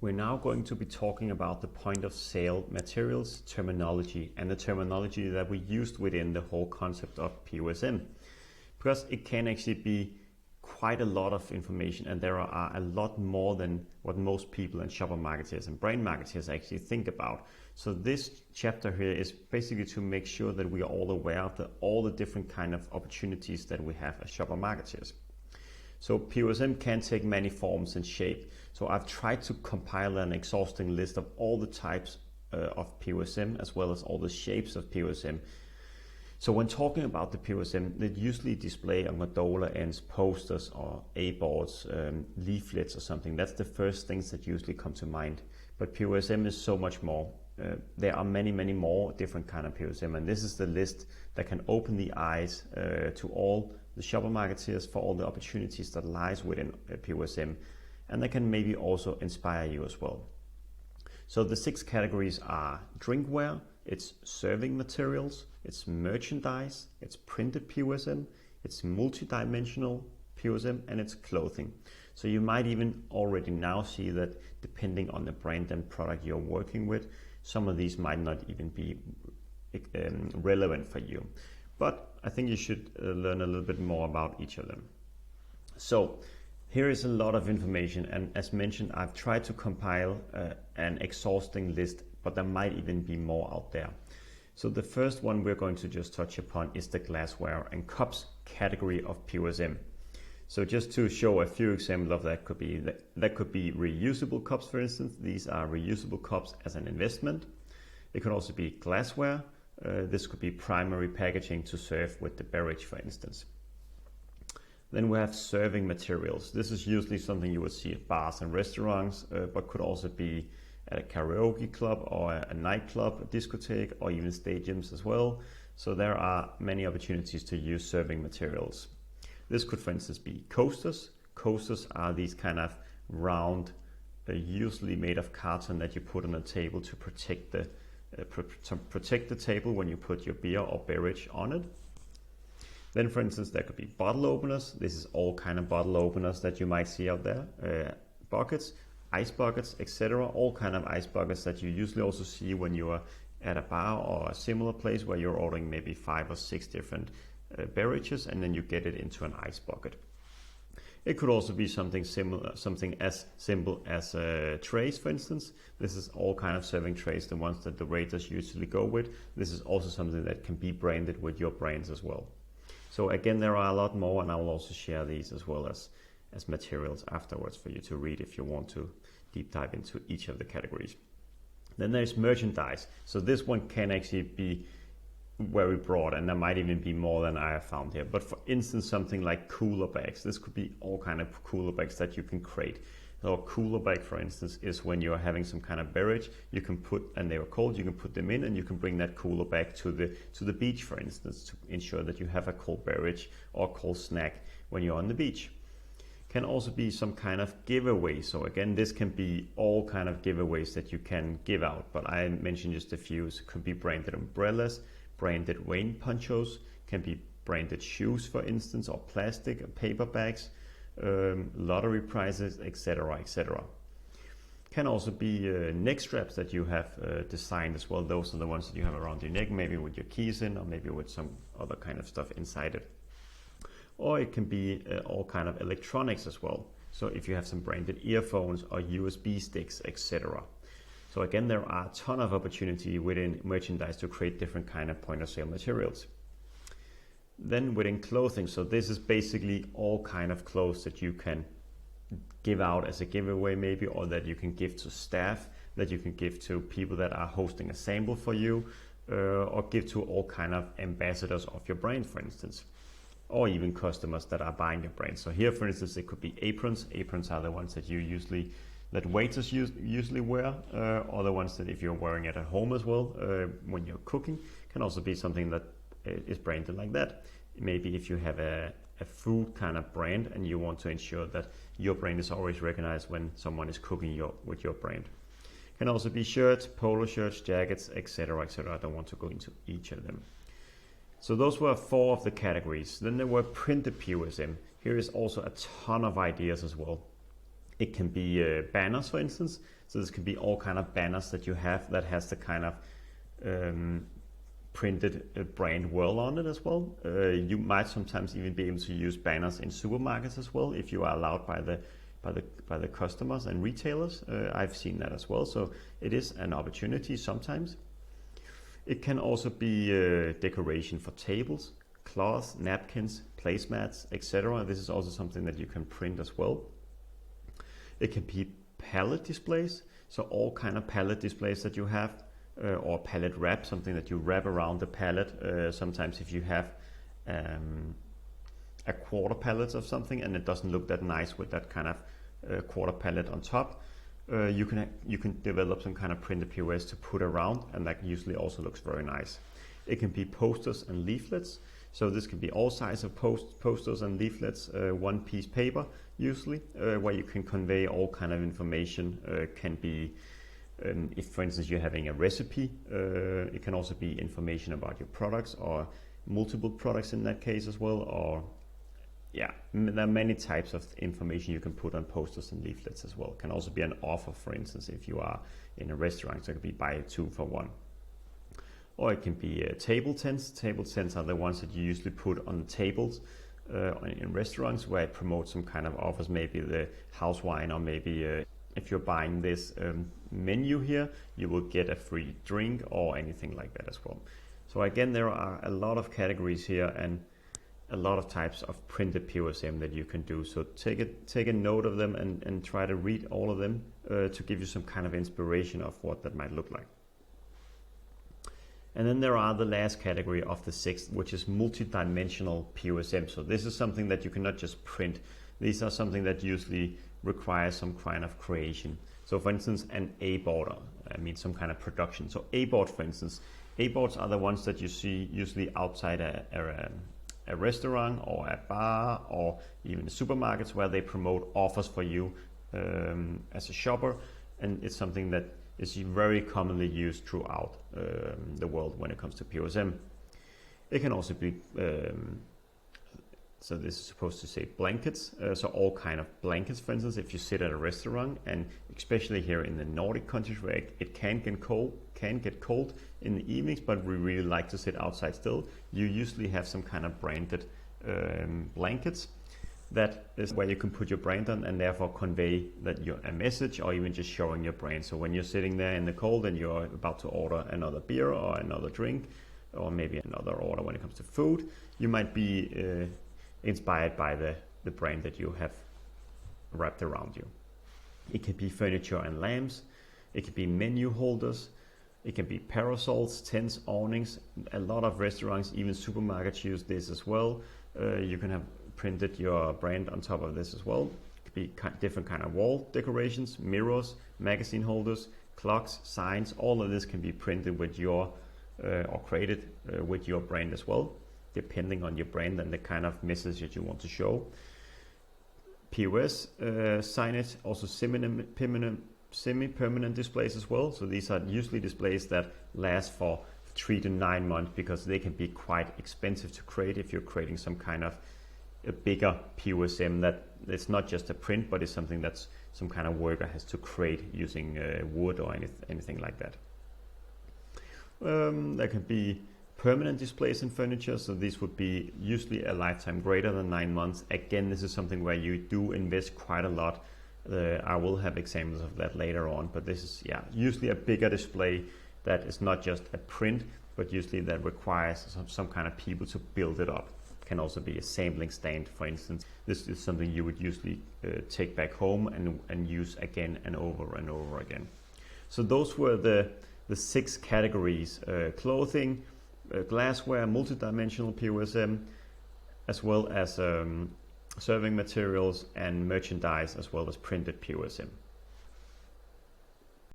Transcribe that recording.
We're now going to be talking about the point of sale materials terminology and the terminology that we used within the whole concept of POSM, because it can actually be quite a lot of information, and there are a lot more than what most people and shopper marketers and brand marketers actually think about. So this chapter here is basically to make sure that we are all aware of all the different kind of opportunities that we have as shopper marketers. So POSM can take many forms and shape. So I've tried to compile an exhausting list of all the types of POSM as well as all the shapes of POSM. So when talking about the POSM, they usually display on gondola ends, posters or A-boards, leaflets or something. That's the first things that usually come to mind. But POSM is so much more. There are many more different kind of POSM, and this is the list that can open the eyes to all the shopper marketeers for all the opportunities that lies within POSM, and that can maybe also inspire you as well. So the 6 categories are drinkware, it's serving materials, it's merchandise, it's printed POSM, it's multidimensional POSM, and it's clothing. So you might even already now see that depending on the brand and product you're working with, some of these might not even be relevant for you. But I think you should learn a little bit more about each of them. So here is a lot of information, and as mentioned, I've tried to compile an exhausting list, but there might even be more out there. So the first one we're going to just touch upon is the glassware and cups category of POSM. So just to show a few examples of that, could be reusable cups, for instance. These are reusable cups as an investment. It could also be glassware. This could be primary packaging to serve with the beverage, for instance. Then we have serving materials. This is usually something you would see at bars and restaurants, but could also be at a karaoke club or a nightclub, a discotheque, or even stadiums as well. So there are many opportunities to use serving materials. This could, for instance, be coasters. Coasters are these kind of round, usually made of carton that you put on a table to protect the table when you put your beer or beverage on it. Then, for instance, there could be bottle openers. This is all kind of bottle openers that you might see out there. Buckets, ice buckets, etc. All kind of ice buckets that you usually also see when you are at a bar or a similar place where you're ordering maybe 5 or 6 different beverages, and then you get it into an ice bucket. It could also be something similar, something as simple as trays, for instance. This is all kind of serving trays, the ones that the waiters usually go with. This is also something that can be branded with your brands as well. So again, there are a lot more, and I will also share these as well as materials afterwards for you to read if you want to deep dive into each of the categories. Then there's merchandise. So this one can actually be very broad, and there might even be more than I have found here. But for instance, something like cooler bags. This could be all kind of cooler bags that you can create. So a cooler bag, for instance, is when you're having some kind of beverage, you can put, and they are cold, you can put them in, and you can bring that cooler bag to the beach, for instance, to ensure that you have a cold beverage or cold snack when you're on the beach. Can also be some kind of giveaway. So again, this can be all kind of giveaways that you can give out, but I mentioned just a few. So it could be branded umbrellas, branded rain ponchos, can be branded shoes, for instance, or plastic or paper bags, lottery prizes, etc., etc. Can also be neck straps that you have designed as well. Those are the ones that you have around your neck, maybe with your keys in, or maybe with some other kind of stuff inside it. Or it can be all kind of electronics as well. So if you have some branded earphones or USB sticks, etc. So again, there are a ton of opportunity within merchandise to create different kind of point of sale materials. Then within clothing, so this is basically all kind of clothes that you can give out as a giveaway maybe, or that you can give to staff, that you can give to people that are hosting a sample for you, or give to all kind of ambassadors of your brand, for instance, or even customers that are buying your brand. So here, for instance, it could be aprons. Aprons are the ones that that waiters usually wear, or the ones that if you're wearing it at home as well when you're cooking. Can also be something that is branded like that. Maybe if you have a food kind of brand and you want to ensure that your brand is always recognized when someone is cooking with your brand. Can also be shirts, polo shirts, jackets, etc., etc. I don't want to go into each of them. So those were 4 of the categories. Then there were printed POSM. Here is also a ton of ideas as well. It can be banners, for instance. So this could be all kind of banners that you have that has the kind of printed brand well on it as well. You might sometimes even be able to use banners in supermarkets as well if you are allowed by the customers and retailers. I've seen that as well, so it is an opportunity sometimes. It can also be decoration for tables, cloths, napkins, placemats, etc. This is also something that you can print as well. It can be pallet displays, so all kind of pallet displays that you have, or pallet wrap, something that you wrap around the pallet. Sometimes if you have a quarter pallet of something and it doesn't look that nice with that kind of quarter pallet on top, you can develop some kind of printed POS to put around, and that usually also looks very nice. It can be posters and leaflets. So this can be all sizes of posters and leaflets, one piece paper usually, where you can convey all kind of information. Can be, if for instance you're having a recipe, it can also be information about your products or multiple products in that case as well. Or yeah, there are many types of information you can put on posters and leaflets as well. It can also be an offer, for instance, if you are in a restaurant, so it could be buy 2 for 1. Or it can be table tents. Table tents are the ones that you usually put on the tables in restaurants, where it promotes some kind of offers, maybe the house wine, or maybe if you're buying this menu here, you will get a free drink or anything like that as well. So again, there are a lot of categories here and a lot of types of printed POSM that you can do. So take a note of them and try to read all of them to give you some kind of inspiration of what that might look like. And then there are the last category of the 6th, which is multi-dimensional POSM. So this is something that you cannot just print. These are something that usually requires some kind of creation. So for instance, an A-board, I mean some kind of production. So A-board, for instance, A-boards are the ones that you see usually outside a restaurant or a bar or even supermarkets, where they promote offers for you as a shopper. And it's something that is very commonly used throughout the world when it comes to POSM. It can also be, so this is supposed to say blankets, so all kind of blankets, for instance, if you sit at a restaurant, and especially here in the Nordic countries where it can get cold in the evenings, but we really like to sit outside still, you usually have some kind of branded blankets. That is where you can put your brand on and therefore convey that you're a message, or even just showing your brand. So when you're sitting there in the cold and you're about to order another beer or another drink, or maybe another order when it comes to food, you might be inspired by the brand that you have wrapped around you. It can be furniture and lamps. It can be menu holders. It can be parasols, tents, awnings. A lot of restaurants, even supermarkets, use this as well. You can have printed your brand on top of this as well. It could be different kind of wall decorations, mirrors, magazine holders, clocks, signs. All of this can be printed with your or created with your brand as well, depending on your brand and the kind of message that you want to show. POS signage, also semi-permanent displays as well. So these are usually displays that last for 3 to 9 months, because they can be quite expensive to create if you're creating some kind of a bigger POSM that it's not just a print, but it's something that's some kind of worker has to create using wood or anything like that. There can be permanent displays in furniture, so these would be usually a lifetime greater than 9 months. Again, this is something where you do invest quite a lot. I will have examples of that later on, but this is usually a bigger display that is not just a print, but usually that requires some kind of people to build it up. Can also be a sampling stand, for instance. This is something you would usually take back home and use again and over again. So those were the 6 categories: clothing, glassware, multidimensional POSM, as well as serving materials and merchandise, as well as printed POSM.